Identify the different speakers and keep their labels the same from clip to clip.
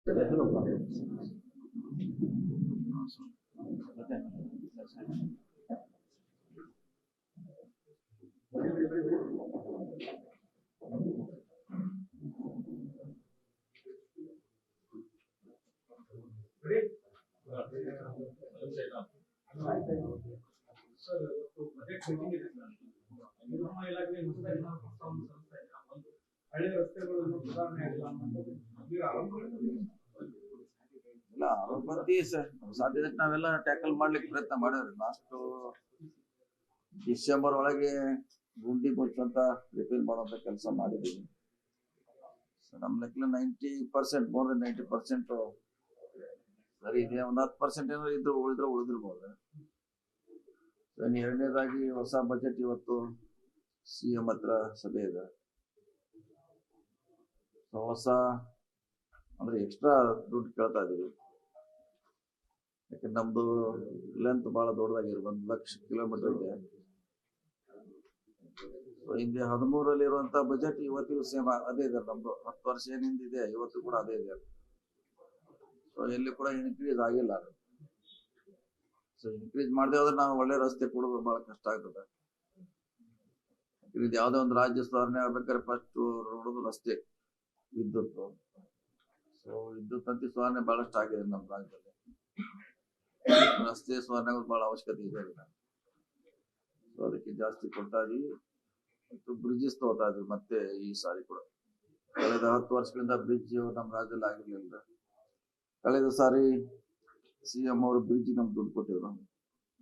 Speaker 1: Sir, ಇವತ್ತು budget meeting ಇದೆ sir. ನಿರ್ಮಾಣ ಇಲಾಖೆ ಹೊಸದಾಗಿ ನಾವು ಪ್ರಸ್ತಾವನೆ ಸಲ್ಲಿಸ್ತಾ ಇದ್ದೀರಾ? ಒಂದು ಹಳೆಯ ರಸ್ತೆಗಳನ್ನು ಸುಧಾರಣೆ ಆಗಿಲ್ಲ ಅನ್ನೋದು ಗಂಭೀರ ಆರೋಪಗಳಿದೆ.
Speaker 2: ಇಲ್ಲ ಆರೋಪತಿ ಸಾಧ್ಯತೆ ನಾವೆಲ್ಲ ಟ್ಯಾಕಲ್ ಮಾಡ್ಲಿಕ್ಕೆ ಪ್ರಯತ್ನ ಮಾಡಿದ್ರಿ. ಲಾಸ್ಟ್ ಡಿಸೆಂಬರ್ ಒಳಗೆ ಗುಂಡಿ ಮುಚ್ಚುವಂತ ರಿಪೇರ್ ಮಾಡುವಂತ ಕೆಲಸ ಮಾಡಿದ್ದೀವಿ. ನಮ್ಮ ಲೆಕ್ಕ 90%, ಮೋರ್ ದನ್ 90% ಸರಿ ಇದೆ. ಒಂದು 10% ಏನಾದ್ರು ಇದ್ರು ಉಳಿದಿರ್ಬೋದು. ಎರಡನೇದಾಗಿ ಹೊಸ ಬಜೆಟ್ ಇವತ್ತು CM ಹತ್ರ ಸಭೆ ಇದೆ. ಹೊಸ ಅಂದ್ರೆ ಎಕ್ಸ್ಟ್ರಾ ದುಡ್ಡು ಕೇಳ್ತಾ ಇದೀವಿ. ಯಾಕಂದ್ರೆ ನಮ್ದು ಲೆಂತ್ ಬಹಳ ದೊಡ್ಡದಾಗಿರೋ 1,00,000 ಕಿಲೋಮೀಟರ್ ಇದೆ. ಹಿಂದೆ 13ರಲ್ಲಿ ಇರುವಂತ ಬಜೆಟ್ ಇವತ್ತಿಗೂ ಸೇಮ್ ಅದೇ ಇದೆ. ನಮ್ದು 10 ವರ್ಷ ಏನಿದೆ ಇವತ್ತು ಕೂಡ ಅದೇ ಇದೆ. ಎಲ್ಲಿ ಕೂಡ ಇನ್ಕ್ರೀಸ್ ಆಗಿಲ್ಲ. ಇನ್ಕ್ರೀಸ್ ಮಾಡದೆ ಹೋದ್ರೆ ನಾವು ಒಳ್ಳೆ ರಸ್ತೆ ಕೊಡೋದು ಬಹಳ ಕಷ್ಟ ಆಗ್ತದೆ. ಇದು ಯಾವ್ದೋ ಒಂದು ರಾಜ್ಯ ಸುಧಾರಣೆ ಆಗ್ಬೇಕಾದ್ರೆ ಫಸ್ಟ್ ನೋಡೋದು ರಸ್ತೆ, ವಿದ್ಯುತ್. ವಿದ್ಯುತ್ ತಂತಿ ಸುಧಾರಣೆ ಬಹಳಷ್ಟು ಆಗಿದೆ ನಮ್ಮ ರಾಜ್ಯದಲ್ಲಿ. ರಸ್ತೆ ಸುಧಾರಣೆ ಬಹಳ ಅವಶ್ಯಕತೆ ಇದೆ. ಅದಕ್ಕೆ ಜಾಸ್ತಿ ಕೊಡ್ತಾ ಇದೀವಿ. ಮತ್ತು ಬ್ರಿಡ್ಜಸ್ ತಗೋತಾ ಇದ್ವಿ ಮತ್ತೆ ಈ ಸಾರಿ ಕೂಡ. ಕಳೆದ 10 ವರ್ಷಗಳಿಂದ ಬ್ರಿಡ್ಜ್ ನಮ್ಮ ರಾಜ್ಯದಲ್ಲಿ ಆಗಿರ್ಲಿಲ್ಲ. ಕಳೆದ ಸಾರಿ CM ಅವರು ಬ್ರಿಡ್ಜ್ ನಮ್ಗೆ ದುಡ್ಡು ಕೊಟ್ಟಿದ್ರು.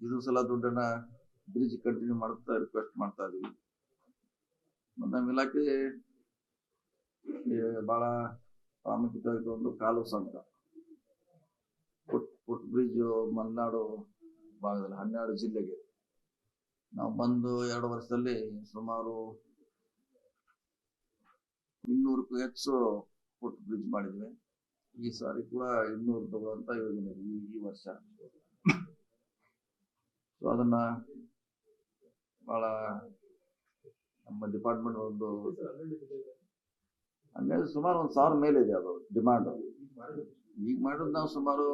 Speaker 2: ಇದು ಸಲ ದುಡ್ಡನ್ನ ಬ್ರಿಡ್ಜ್ ಕಂಟಿನ್ಯೂ ಮಾಡ್ತಾ ರಿಕ್ವೆಸ್ಟ್ ಮಾಡ್ತಾ ಇದೀವಿ. ನಮ್ಮ ಇಲಾಖೆ ಬಹಳ ಪ್ರಾಮುಖ್ಯವಾಗಿ ಒಂದು ಕಾಲು ಸಂಘ ಫುಟ್ ಬ್ರಿಡ್ಜ್ ಮಲೆನಾಡು ಭಾಗದಲ್ಲಿ 12 ಜಿಲ್ಲೆಗೆ ನಾವು ಬಂದು 2 ವರ್ಷದಲ್ಲಿ ಸುಮಾರು 200ಕ್ಕೂ ಹೆಚ್ಚು ಫುಟ್ ಬ್ರಿಡ್ಜ್ ಮಾಡಿದ್ವಿ. ಈ ಸಾರಿ ಕೂಡ 200 ತಗೊಳ್ಳುವಂತ ಯೋಜನೆ ಈ ವರ್ಷ. ಅದನ್ನ ಬಹಳ ನಮ್ಮ ಡಿಪಾರ್ಟ್ಮೆಂಟ್ ಒಂದು ಹಂಗಾಗಿ ಸುಮಾರು 1,000 ಮೇಲೆ ಇದೆ ಅದು ಡಿಮಾಂಡ್. ಈಗ ಮಾಡೋದು ನಾವು ಸುಮಾರು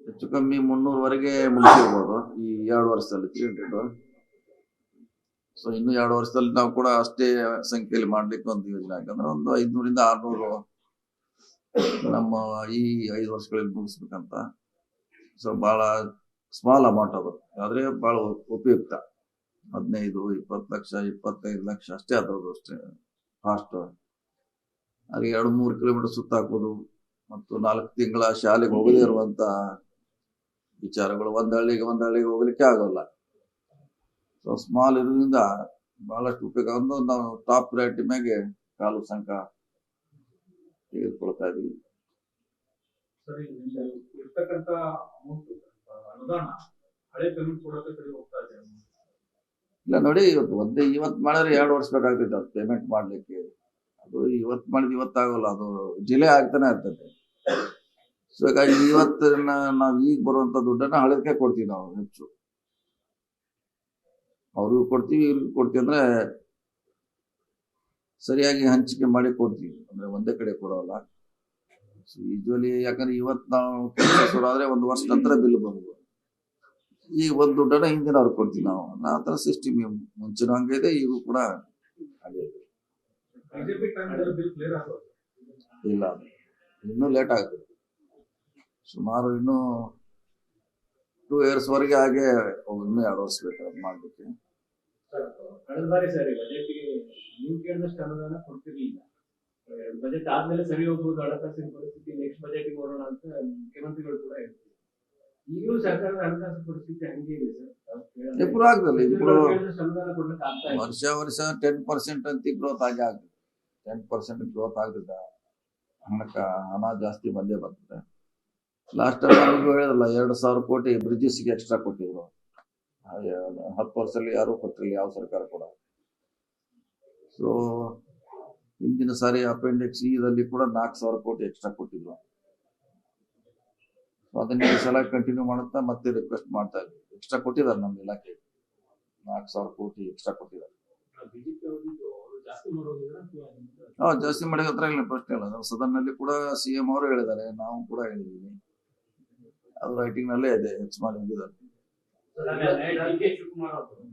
Speaker 2: ಹೆಚ್ಚು ಕಮ್ಮಿ 300ವರೆಗೆ ಮುಗಿಸಿರ್ಬೋದು ಈ 2 ವರ್ಷದಲ್ಲಿ 300. ಇನ್ನು 2 ವರ್ಷದಲ್ಲಿ ನಾವು ಕೂಡ ಅಷ್ಟೇ ಸಂಖ್ಯೆಯಲ್ಲಿ ಮಾಡ್ಲಿಕ್ಕೆ ಒಂದು ಯೋಜನೆ. ಯಾಕಂದ್ರೆ ಒಂದು 500ರಿಂದ 600 ನಮ್ಮ ಈ 5 ವರ್ಷಗಳಲ್ಲಿ ಮುಗಿಸ್ಬೇಕಂತ. ಬಹಳ ಸ್ಮಾಲ್ ಅಮೌಂಟ್ ಅದು, ಆದ್ರೆ ಬಹಳ ಉಪಯುಕ್ತ. 15-20 ಲಕ್ಷ 25 ಲಕ್ಷ ಅಷ್ಟೇ ಅದ್ರದ್ದು ಅಷ್ಟೇ ಫಾಸ್ಟ್. ಹಾಗೆ 2-3 ಕಿಲೋಮೀಟರ್ ಸುತ್ತ ಹಾಕೋದು ಮತ್ತು 4 ತಿಂಗಳ ಶಾಲೆಗೆ ಹೋಗದೇ ಇರುವಂತ ವಿಚಾರಗಳು ಒಂದ್ ಹಳ್ಳಿಗೆ ಹೋಗ್ಲಿಕ್ಕೆ ಆಗೋಲ್ಲ. ಸ್ಮಾಲ್ ಇರೋದ್ರಿಂದ ಬಹಳಷ್ಟು ಉಪಯೋಗ. ಒಂದು ನಾವು ಟಾಪ್ ಪ್ರಯಾರಿಟಿ ಮ್ಯಾಗೆ ಕಾಲು ಸಂಘ ತೆಗೆದುಕೊಳ್ತಾ ಇದೀವಿ.
Speaker 1: ಸರಿ, ಇರ್ತಕ್ಕಂತ ಅನುದಾನ ಹಳೆ ಪೇಮೆಂಟ್ ಕೊಡೋಕೆ ಸರಿ ಹೋಗ್ತಾ ಇದೆ.
Speaker 2: ಇಲ್ಲ ನೋಡಿ, ಇವತ್ತು ಮಾಡಿದ್ರೆ 2 ವರ್ಷ ಬೇಕಾಗ್ತೈತೆ ಅದು ಪೇಮೆಂಟ್ ಮಾಡ್ಲಿಕ್ಕೆ. ಅದು ಇವತ್ತು ಮಾಡಿದ್ರೆ ಇವತ್ತಾಗಲ್ಲ, ಅದು ಡಿಲೇ ಆಗ್ತಾನೆ ಇರ್ತೈತೆ. ಹಾಗಾಗಿ ಇವತ್ತನ್ನ ನಾವು ಈಗ ಬರುವಂತ ದುಡ್ಡನ್ನ ಹಳದಕ್ಕೆ ಕೊಡ್ತೀವಿ ನಾವು ಹೆಚ್ಚು. ಅವ್ರಿಗೂ ಕೊಡ್ತೀವಿ, ಇವ್ರಿಗೂ ಕೊಡ್ತೀವಿ. ಅಂದ್ರೆ ಸರಿಯಾಗಿ ಹಂಚಿಕೆ ಮಾಡಿ ಕೊಡ್ತೀವಿ, ಅಂದ್ರೆ ಒಂದೇ ಕಡೆ ಕೊಡೋಲ್ಲ. ಯೂಶುವಲಿ ಯಾಕಂದ್ರೆ ಇವತ್ತು ನಾವು ಕೆಲಸ ಶುರು ಆದ್ರೆ 1 ವರ್ಷ ನಂತರ ಬಿಲ್ ಬರೋದು. ಈ ಒಂದು ದುಡ್ಡನ್ನ ಹಿಂದಿನ ಅವ್ರಿಗೆ ಕೊಡ್ತೀವಿ ನಾವು. ಆ ತರ ಸಿಸ್ಟಮ್ ಮುಂಚಿನ ಹಂಗೆ ಇದೆ, ಈಗೂ ಕೂಡ ಹಾಗೆ ಇದೆ. ಇಲ್ಲ, ಇನ್ನೂ ಲೇಟ್ ಆಗ್ತದೆ. ಸುಮಾರು ಇನ್ನೂ 2 years ವರೆಗೆ ಹಾಗೆ ಇನ್ನೂ 2 ವರ್ಷ ಬೇಕಾದ್ರೆ ಮಾಡ್ಲಿಕ್ಕೆ.
Speaker 1: ಕಳೆದ ಬಾರಿ ಸರಿ ಬಜೆಟ್ಗೆ ನೀವು ಕೇಳಿದಷ್ಟು ಅನುದಾನ ಕೊಡ್ತಿರ್ಲಿಲ್ಲ. ಬಜೆಟ್ ಆದ್ಮೇಲೆ ಸರಿ ಹೋಗ್ಬೋದು ಹಣಕಾಸಿನ ಪರಿಸ್ಥಿತಿ, ನೆಕ್ಸ್ಟ್ ಬಜೆಟ್ಗೆ ನೋಡೋಣ ಅಂತ ಮುಖ್ಯಮಂತ್ರಿಗಳು ಕೂಡ ಹೇಳ್ತಾರೆ. ಈಗಲೂ ಸರ್ಕಾರದ ಹಣಕಾಸು ಪರಿಸ್ಥಿತಿ ಹಂಗೆ ಇದೆ ಸರ್.
Speaker 2: ಇಂಪ್ರೂವ್ ಆಗ್ತದೆ.
Speaker 1: ಅನುದಾನ ಕೊಡ್ಲಿಕ್ಕೆ ಆಗ್ತಾ ಇದೆ.
Speaker 2: ವರ್ಷ 10% ಅಂತ ಗ್ರೋತ್ ಆಗಿ ಆಗ್ತದೆ. 10% ಗ್ರೋತ್ ಆಗ್ತದೆ. ಹಣ ಜಾಸ್ತಿ ಬಂದೇ ಬರ್ತದೆ. ಲಾಸ್ಟ್ ಟೈಮ್ ನಮಗೂ ಹೇಳಿದ್ರಲ್ಲ 2,000 ಕೋಟಿ ಬ್ರಿಡ್ಜಸ್ಗೆ ಎಕ್ಸ್ಟ್ರಾ ಕೊಟ್ಟಿದ್ರು. 10 ವರ್ಷದಲ್ಲಿ ಯಾರು ಕೊಟ್ಟಿರಲಿಲ್ಲ, ಯಾವ ಸರ್ಕಾರ ಕೂಡ. ಹಿಂದಿನ ಸಾರಿ ಅಪೆಂಡಿಕ್ಸ್ ಇದಲ್ಲಿ ಕೂಡ 4,000 ಕೋಟಿ ಎಕ್ಸ್ಟ್ರಾ ಕೊಟ್ಟಿದ್ರು. ಅದನ್ನ ಈ ಸಲ ಕಂಟಿನ್ಯೂ ಮಾಡುತ್ತಾ ಮತ್ತೆ ರಿಕ್ವೆಸ್ಟ್ ಮಾಡ್ತಾ ಇದ್ವಿ. ಎಕ್ಸ್ಟ್ರಾ ಕೊಟ್ಟಿದ್ದಾರೆ ನಮ್ಮ ಇಲಾಖೆ, 4,000 ಕೋಟಿ ಎಕ್ಸ್ಟ್ರಾ ಕೊಟ್ಟಿದ್ದಾರೆ.
Speaker 1: ಜಾಸ್ತಿ ಮಾಡೋದಿದ್ರೆ
Speaker 2: ಜಾಸ್ತಿ ಮಾಡಿದ ಹತ್ರ ಇಲ್ಲ ಪ್ರಶ್ನೆ ಇಲ್ಲ. ಸದನ್ನಲ್ಲಿ ಕೂಡ CM ಅವರು ಹೇಳಿದ್ದಾರೆ, ನಾವು ಕೂಡ ಹೇಳಿದೀವಿ, ಅದು ರೈಟಿಂಗ್ ನಲ್ಲೇ ಇದೆ, ಹೆಚ್ಚು ಮಾಡಿ ಹೋಗಿದ್ದಾರೆ.
Speaker 1: ಡಿ.ಕೆ. ಶಿವಕುಮಾರ್ ಅವರು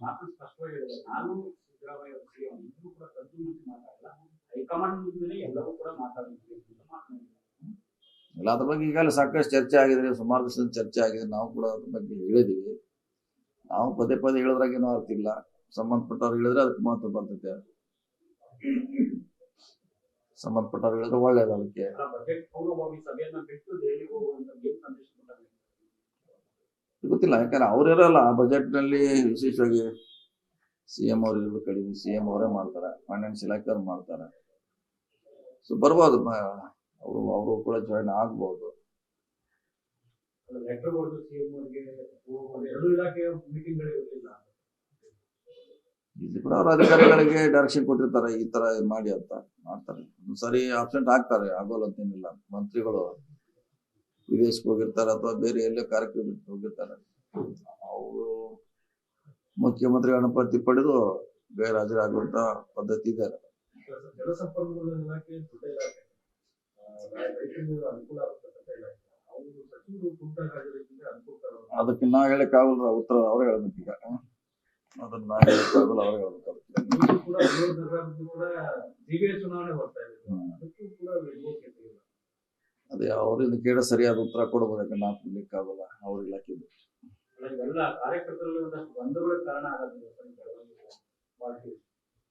Speaker 1: ಮಾತು ಸ್ಪಷ್ಟವಾಗಿ ಹೇಳಿದ್ದಾರೆ, ನಾನು ಸಿದ್ದರಾಮಯ್ಯ ಅವರು CM ಇಬ್ಬರು ಕೂಡ ಕದ್ದು ಮುಚ್ಚಿ ಮಾತಾಡಲ್ಲ, ಹೈಕಮಾಂಡ್ ಮುಂದೆ ಎಲ್ಲವೂ ಕೂಡ ಮಾತಾಡಿದ್ವಿ ಅಂತ ಮಾತನಾಡಿದ್ದಾರೆ.
Speaker 2: ಇಲ್ಲ, ಅದ್ರ ಬಗ್ಗೆ ಈಗಾಗಲೇ ಸಾಕಷ್ಟು ಚರ್ಚೆ ಆಗಿದೆ, ಸುಮಾರು ದಿವಸ ಚರ್ಚೆ ಆಗಿದೆ, ನಾವು ಕೂಡ ಅದ್ರ ಬಗ್ಗೆ ಹೇಳಿದೀವಿ. ನಾವು ಪದೇ ಪದೇ ಹೇಳಿದ್ರಾಗ ಏನೂ ಆಗ್ತಿಲ್ಲ, ಸಂಬಂಧಪಟ್ಟವ್ರು ಹೇಳಿದ್ರೆ ಅದಕ್ಕೆ ಮಹತ್ವ ಬರ್ತೈತೆ, ಸಂಬಂಧಪಟ್ಟವ್ರು ಹೇಳಿದ್ರೆ ಒಳ್ಳೇದು. ಅದಕ್ಕೆ
Speaker 1: ಬಜೆಟ್ ಪೂರ್ವಭಾವಿ ಸಭೆಯನ್ನ ಬಿಟ್ಟು ದೆಹಲಿಗೆ ಹೋಗುವಂತ ಏನು ಸಂದೇಶ ಕೊಟ್ಟಾರೆ
Speaker 2: ಗೊತ್ತಿಲ್ಲ, ಯಾಕಂದ್ರೆ ಅವ್ರಿರಲ್ಲ ಆ ಬಜೆಟ್ ನಲ್ಲಿ. ವಿಶೇಷವಾಗಿ CM ಅವ್ರು ಇರೋದು ಕಡಿಮೆ, CM ಅವರೇ ಮಾಡ್ತಾರೆ, ಫೈನಾನ್ಸ್ ಇಲಾಖೆಯವ್ರು ಮಾಡ್ತಾರೆ. ಸೊ ಬರ್ಬೋದು, ಅವರು ಕೂಡ ಜಾಯಿನ್ ಆಗ್ಬಹುದು.
Speaker 1: ಲೆಟರ್ ಬರೆದು CM ಅವರಿಗೆ ಎರಡು ಇಲಾಖೆಯ ಮೀಟಿಂಗ್ಗಳೇ ಇರಲಿಲ್ಲ.
Speaker 2: ಇಲ್ಲಿ ಕೂಡ ಅವ್ರ ಅಧಿಕಾರಿಗಳಿಗೆ ಡೈರೆಕ್ಷನ್ ಕೊಟ್ಟಿರ್ತಾರೆ, ಈ ತರ ಮಾಡಿ ಅಂತ ಮಾಡ್ತಾರೆ. ಒಂದ್ಸರಿ ಆಬ್ಸೆಂಟ್ ಆಗ್ತಾರೆ, ಆಗೋಲ್ಲ ಅಂತೇನಿಲ್ಲ. ಮಂತ್ರಿಗಳು ವಿದೇಶಕ್ಕೆ ಹೋಗಿರ್ತಾರೆ ಅಥವಾ ಬೇರೆ ಎಲ್ಲೋ ಕಾರ್ಯಕ್ರಮಕ್ಕೆ ಹೋಗಿರ್ತಾರೆ, ಅವರು ಮುಖ್ಯಮಂತ್ರಿಗಳನ್ನ ಪ್ರತಿ ಪಡೆದು ಗೈರಾಜರಾಗುವಂತ ಪದ್ಧತಿ ಇದೆ.
Speaker 1: ಜಲಸಂಪನ್ಮೂಲ ಇಲಾಖೆ ದೊಡ್ಡ ಇಲಾಖೆ, ರೈತರಿಗೆ ಅನುಕೂಲ ಆಗತಕ್ಕಂಥ ಇಲಾಖೆ, ಅವರು ಸಚಿವರು ಕುಂಟಾಗಿರೋದ್ರಿಂದ ಅನುಕೂಲ.
Speaker 2: ಅದಕ್ಕೆ ನಾ ಹೇಳಕ್ ಆಗಲ್ಲ, ಉತ್ತರ ಅವ್ರೇ ಹೇಳ್ಬೇಕೀಗ. ಅದನ್ನ ನಾ ಹೇಳಕ್ ಆಗಲ್ಲ, ಅವ್ರೇ ಹೇಳ್ಬೇಕು.
Speaker 1: ಕೂಡ ಕೂಡ CBI ಚುನಾವಣೆ ಬರ್ತಾ ಇದೆ, ಅದಕ್ಕೂ ಕೂಡ ವಿಮೋಚನೆ ಇಲ್ಲ.
Speaker 2: ಅದೇ ಅವರಿಂದ ಕೇಳ ಸರಿಯಾದ ಉತ್ತರ ಕೊಡಬಹುದು, ನಾ ಕೊಡ್ಲಿಕ್ಕೆ ಆಗಲ್ಲ, ಅವ್ರ ಇಲಾಖೆದು.
Speaker 1: ಇವೆಲ್ಲ ಕಾರ್ಯಕರ್ತರಲ್ಲಿ ಒಂದಷ್ಟು ಗೊಂದಲಗಳ ಕಾರಣ ಆಗೋದಿಲ್ಲ.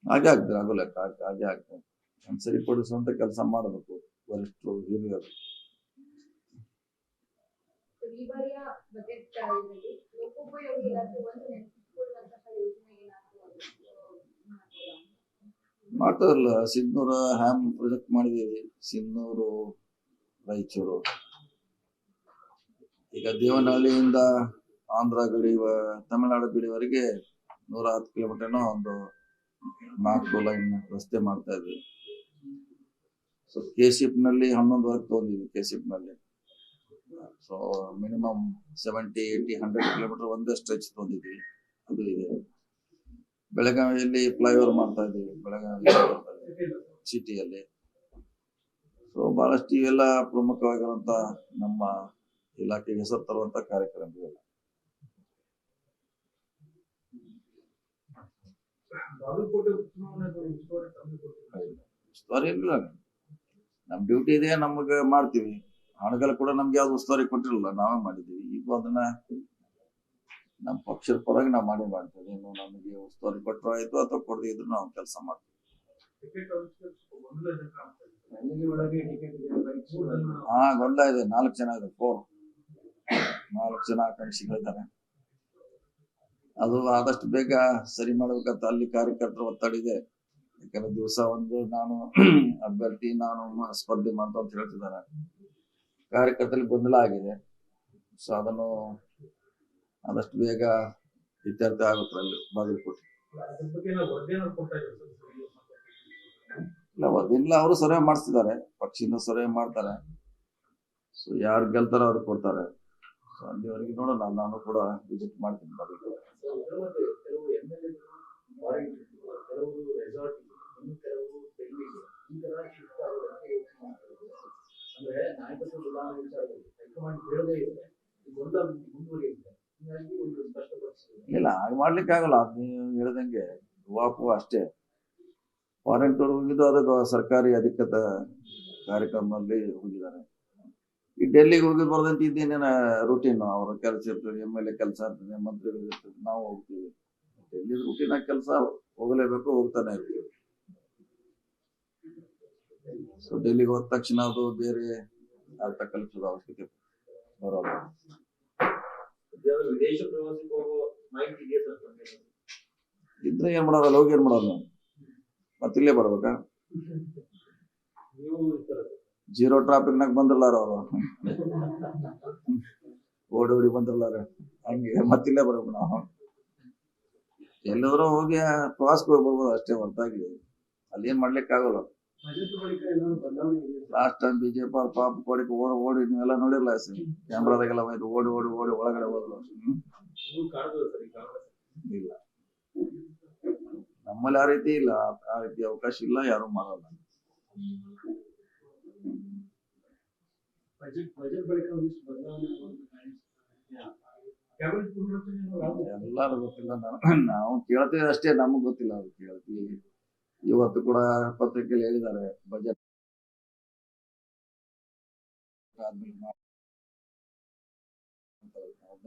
Speaker 2: ಹಾಗೆ ಆಗ್ತದೆ, ಆಗೋಲ್ಲ, ಹಾಗೆ ಆಗ್ತದೆ. ಒಂದ್ ಸರಿಪಡಿಸುವಂತ ಕೆಲಸ ಮಾಡಬೇಕು ವರಿಷ್ಠರು, ಹಿರಿಯರು.
Speaker 3: ಈ ಬಾರಿಯ ಬಜೆಟ್ ಲೋಕೋಪಯೋಗಿ ಇಲಾಖೆ ಒಂದು ನೆನಪಿಸಿಕೊಳ್ಳುವಂತಹ ಯೋಜನೆ ಏನಾದರೂ
Speaker 2: ಮಾಡ್ತಾರಲ್ಲ, ಸಿಂಧನೂರ ಹ್ಯಾಮ್ ಪ್ರಾಜೆಕ್ಟ್ ಮಾಡಿದೀವಿ, ಸಿಂಧನೂರು ರಾಯಚೂರು. ಈಗ ದೇವನಹಳ್ಳಿಯಿಂದ ಆಂಧ್ರ ಗಡಿ, ತಮಿಳುನಾಡು ಗಡಿವರೆಗೆ 110 ಕಿಲೋಮೀಟರ್ನೋ ಒಂದು 4 ಲೈನ್ ರಸ್ತೆ ಮಾಡ್ತಾ ಇದ್ವಿ. ಸೊ KCF ನಲ್ಲಿ 11 ವರೆಗೆ ತಗೊಂಡಿದ್ವಿ. KCF ನಲ್ಲಿ ಸೊ ಮಿನಿಮಮ್ 70, 80, 100 ಕಿಲೋಮೀಟರ್ ಒಂದೇ ಸ್ಟ್ರೆಚ್ ತಗೊಂಡಿದ್ವಿ, ಅದು ಇದೆ. ಬೆಳಗಾವಿಯಲ್ಲಿ ಫ್ಲೈಓವರ್ ಮಾಡ್ತಾ ಇದ್ದೀವಿ, ಬೆಳಗಾವಿ ಸಿಟಿಯಲ್ಲಿ. ಸೊ ಬಹಳಷ್ಟು ಇವೆಲ್ಲ ಪ್ರಮುಖವಾಗಿರುವಂತ ನಮ್ಮ ಇಲಾಖೆಗೆ ಹೆಸರು ತರುವಂತ ಕಾರ್ಯಕ್ರಮಗಳು. ಉಸ್ತುವಾರಿ ಇಲ್ಲ, ನಮ್ ಡ್ಯೂಟಿ ಇದೆ, ನಮ್ಗೆ ಮಾಡ್ತೀವಿ. ಹಣಗಲ್ ಕೂಡ ನಮ್ಗೆ ಯಾವ್ದು ಉಸ್ತುವಾರಿ ಕೊಟ್ಟಿರಲಿಲ್ಲ, ನಾವೇ ಮಾಡಿದ್ದೀವಿ. ಈಗ ಅದನ್ನ ನಮ್ಮ ಪಕ್ಷದ ಪರವಾಗಿ ನಾವು ಮಾಡ್ತೇವೆ. ಇನ್ನು ನಮಗೆ ಉಸ್ತುವಾರಿ ಕೊಟ್ಟರು ಆಯ್ತು ಅಥವಾ ಕೊಡದೇ ಇದ್ರು ನಾವು ಕೆಲಸ ಮಾಡ್ತೀವಿ. ಗೊಂದಲ ಇದೆ, 4 ಜನ ಇದೆ, 4 ಜನ ಆಕಾಂಕ್ಷಿಗಳಿದ್ದಾರೆ. ಅದು ಆದಷ್ಟು ಬೇಗ ಸರಿ ಮಾಡ್ಬೇಕಂತ ಅಲ್ಲಿ ಕಾರ್ಯಕರ್ತರ ಒತ್ತಡ ಇದೆ. ಯಾಕಂದ್ರೆ ದಿವಸ ಒಂದು ನಾನು ಅಭ್ಯರ್ಥಿ, ನಾನು ಸ್ಪರ್ಧೆ ಮಾಡ್ತಾ ಅಂತ ಹೇಳ್ತಿದ್ದಾರೆ. ಕಾರ್ಯಕರ್ತರಲ್ಲಿ ಗೊಂದಲ ಆಗಿದೆ. ಸೊ ಅದನ್ನು ಆದಷ್ಟು ಬೇಗ ಇತ್ಯರ್ಥ ಆಗುತ್ತೆ ಅಲ್ಲಿ ಬಾಗಲಕೋಟೆ. ಇಲ್ಲ, ವರದಿಲ್ಲ, ಅವರು ಸರ್ವೆ ಮಾಡಿಸ್ತಿದ್ದಾರೆ, ಪಕ್ಷದಿಂದ ಸರ್ವೆ ಮಾಡ್ತಾರೆ. ಸೊ ಯಾರು ಗೆಲ್ತಾರ ಅವ್ರಿಗೆ ಕೊಡ್ತಾರೆ. ಸೊ ಅಲ್ಲಿವರೆಗೆ ನೋಡೋಣ, ನಾನು ಕೂಡ ವಿಸಿಟ್ ಮಾಡ್ತೀನಿ ಬಾಗಲಕೋಟೆ. ಇಲ್ಲ, ಹಾಗೆ ಮಾಡ್ಲಿಕ್ಕೆ ಆಗಲ್ಲ. ನೀವು ಹೇಳ್ದಂಗೆ ವಾಪು ಅಷ್ಟೇ. ಫಾರಿನ್ ಟೂರ್ ಹೋಗಿದ್ದು ಅದಕ್ಕೆ ಸರ್ಕಾರಿ ಅಧಿಕೃತ ಕಾರ್ಯಕ್ರಮದಲ್ಲಿ ಹೋಗಿದ್ದಾರೆ. ಈ ಡೆಲ್ಲಿಗೆ ಹೋಗಿ ಬರೋದಂತ ಇದ್ದೇನೇನ ರೂಟೀನ್, ಅವರ ಕೆಲಸ ಇರ್ತದೆ, MLA ಕೆಲಸ ಇರ್ತದೆ, ಮಂತ್ರಿಗಳು ಇರ್ತದೆ, ನಾವು ಹೋಗ್ತೀವಿ. ಡೆಲ್ಲಿ ರೂಟೀನ್ ಆಗಿ ಕೆಲಸ, ಹೋಗಲೇಬೇಕು, ಹೋಗ್ತಾನೆ ಇರ್ತೀವಿ. ಸೊ ಡೆಲ್ಲಿಗೆ ಹೋದ ತಕ್ಷಣ ಅದು ಬೇರೆ ಅರ್ಥ ಕಲಿಸೋದು ಅವಶ್ಯಕತೆ ಬರೋಲ್ಲ.
Speaker 1: ವಿದೇಶ ಪ್ರವಾಸಕ್ಕೆ ಹೋಗೋ ಮಾಹಿತಿ ಇದೆಯಾ ಸರ್?
Speaker 2: ಇದ್ರೆ ಏನ್ ಮಾಡೋಲ್ಲ, ಹೋಗಿ ಏನ್ ಮಾಡೋಲ್ಲ, ಮತ್ತಿಲ್ಲೇ ಬರ್ಬೇಕಾ? ಜೀರೋ ಟ್ರಾಫಿಕ್ ನಾಗ ಬಂದಿರ್ಲಾರ ಅವರು, ಓಡಿ ಬಂದಿರ್ಲಾರ, ಹಂಗೆ ಮತ್ತಿಲ್ಲೇ ಬರ್ಬೇಕು ನಾವು. ಎಲ್ಲಾದ್ರೂ ಹೋಗಿ ಪ್ರವಾಸಕ್ಕೆ ಹೋಗಿ ಬರ್ಬೋದು ಅಷ್ಟೇ ಹೊರತಾಗಿ ಅಲ್ಲಿ ಏನ್ ಮಾಡ್ಲಿಕ್ಕೆ ಆಗಲ್ಲ. ಲಾಸ್ಟ್ ಟೈಮ್ BJP ಅವ್ರ ಪಾಪ ಕೋಡಿಗೆ ಓಡಿ ನೀವೆಲ್ಲ ನೋಡಿರ್ಲ, ಕ್ಯಾಮ್ರಾದಾಗೆಲ್ಲ ಓಡಿ ಒಳಗಡೆ ಹೋದ್ರು. ಇಲ್ಲ, ನಮ್ಮಲ್ಲಿ ಆ ರೀತಿ ಇಲ್ಲ, ಆ ರೀತಿ ಅವಕಾಶ ಇಲ್ಲ, ಯಾರು ಮಾಡಲ್ಲ.
Speaker 1: ಬಜೆಟ್ ಬಳಿಕ ಒಂದಿಷ್ಟು ಬದಲಾವಣೆ ಕ್ಯಾಬಿನೆಟ್ ಪುನರ್ರಚನೆ
Speaker 2: ಎಲ್ಲಾರು ಗೊತ್ತಿಲ್ಲ, ನಾವು ಕೇಳ್ತೀವಿ ಅಷ್ಟೇ, ನಮಗ್ ಗೊತ್ತಿಲ್ಲ, ಅದು ಕೇಳ್ತೀವಿ. ಇವತ್ತು ಕೂಡ ಪತ್ರಿಕೆಯಲ್ಲಿ ಹೇಳಿದ್ದಾರೆ ಬಜೆಟ್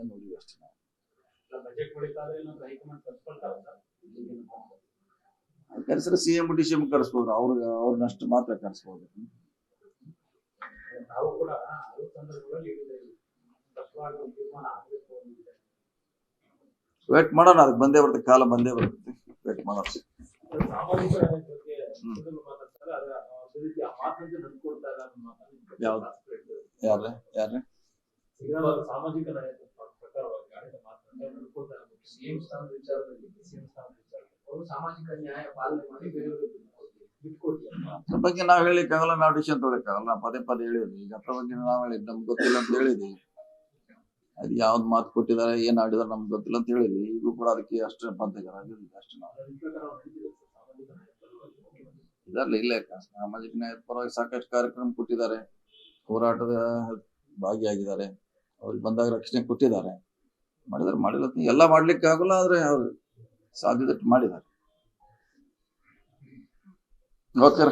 Speaker 2: ನೋಡಿವಿ ಅಷ್ಟೇ ನಾವು.
Speaker 1: ಬಜೆಟ್ ಬಳಿಕ ಹೈಕಮಾಂಡ್ ಕರ್ಸ್ಕೊಳ್ತಾರ
Speaker 2: ಕರೆಸಿದ್ರೆ CM DCM ಕರೆಸ್ಬೋದು, ಅವ್ರನ್ನಷ್ಟು ಮಾತ್ರ ಕರೆಸ್ಬೋದು.
Speaker 1: ನಾವು ಕೂಡ ಹಲವು ಸಂದರ್ಭಗಳಲ್ಲಿ ತೀರ್ಮಾನ ಆಗಬೇಕು.
Speaker 2: ವೇಟ್ ಮಾಡೋಣ, ಅದಕ್ಕೆ ಬಂದೇ ಬರುತ್ತೆ, ಕಾಲ ಬಂದೇ ಬರುತ್ತೆ, ವೇಟ್ ಮಾಡೋಣ.
Speaker 1: ಸಾಮಾಜಿಕ ಬಗ್ಗೆ ಮಾತಾಡ್ತಾರೆ, ಅದೇ ರೀತಿ ಆ ಮಾತಂತೆ ನಡ್ಕೊಳ್ತಾ ಇಲ್ಲ.
Speaker 2: ಯಾರ್ರೆ
Speaker 1: ಸಾಮಾಜಿಕ ನ್ಯಾಯ ಪ್ರಕಾರವಾಗಿ ಮಾತಂತೆ ನಡ್ಕೊಳ್ತಾ ಇಲ್ಲ. ಸಿಎಂ ಸ್ಥಾನದ ವಿಚಾರದಲ್ಲಿ ಅವರು ಸಾಮಾಜಿಕ ನ್ಯಾಯ ಪಾಲನೆ ಮಾಡಿ ಬೇರೆಯವರಿಗೆ ಬಿಟ್ಕೊಡ್ತೀವಿ.
Speaker 2: ಅದ್ರ ಬಗ್ಗೆ ನಾವ್ ಹೇಳಿಕ್ಕಾಗಲ್ಲ, ನಾವು ಡಿಸಿಷನ್ ತೊಗೊಳಕ್ಕಾಗಲ್ಲ. ನಾವು ಪದೇ ಹೇಳಿದ್ವಿ, ಈಗ ಅದ್ರ ಬಗ್ಗೆ ನಾವ್ ಹೇಳಿದ್ ನಮ್ಗೆ ಗೊತ್ತಿಲ್ಲ ಅಂತ ಹೇಳಿದ್ವಿ. ಅದು ಯಾವ್ದು ಮಾತು ಕೊಟ್ಟಿದ್ದಾರೆ, ಏನ್ ಆಡಿದಾರೆ ನಮ್ಗೆ ಗೊತ್ತಿಲ್ಲ ಅಂತ ಹೇಳಿದ್ವಿ. ಈಗೂ ಕೂಡ ಅದಕ್ಕೆ ಅಷ್ಟು ಬದ್ಧಗರ ಅಷ್ಟು ನಾವು ಇದರಲ್ಲಿ ಇಲ್ಲೇ ಸಾಮಾಜಿಕ ನ್ಯಾಯದ ಪರವಾಗಿ ಸಾಕಷ್ಟು ಕಾರ್ಯಕ್ರಮ ಕೊಟ್ಟಿದ್ದಾರೆ, ಹೋರಾಟದ ಭಾಗಿಯಾಗಿದ್ದಾರೆ, ಅವ್ರಿಗೆ ಬಂದಾಗ ರಕ್ಷಣೆ ಕೊಟ್ಟಿದ್ದಾರೆ, ಮಾಡಿಲ್ಲ ಎಲ್ಲ ಮಾಡ್ಲಿಕ್ಕೆ ಆಗೋಲ್ಲ, ಆದ್ರೆ ಅವ್ರು ಸಾಧ್ಯದಟ್ಟು ಮಾಡಿದ್ದಾರೆ. ಓಕೆ.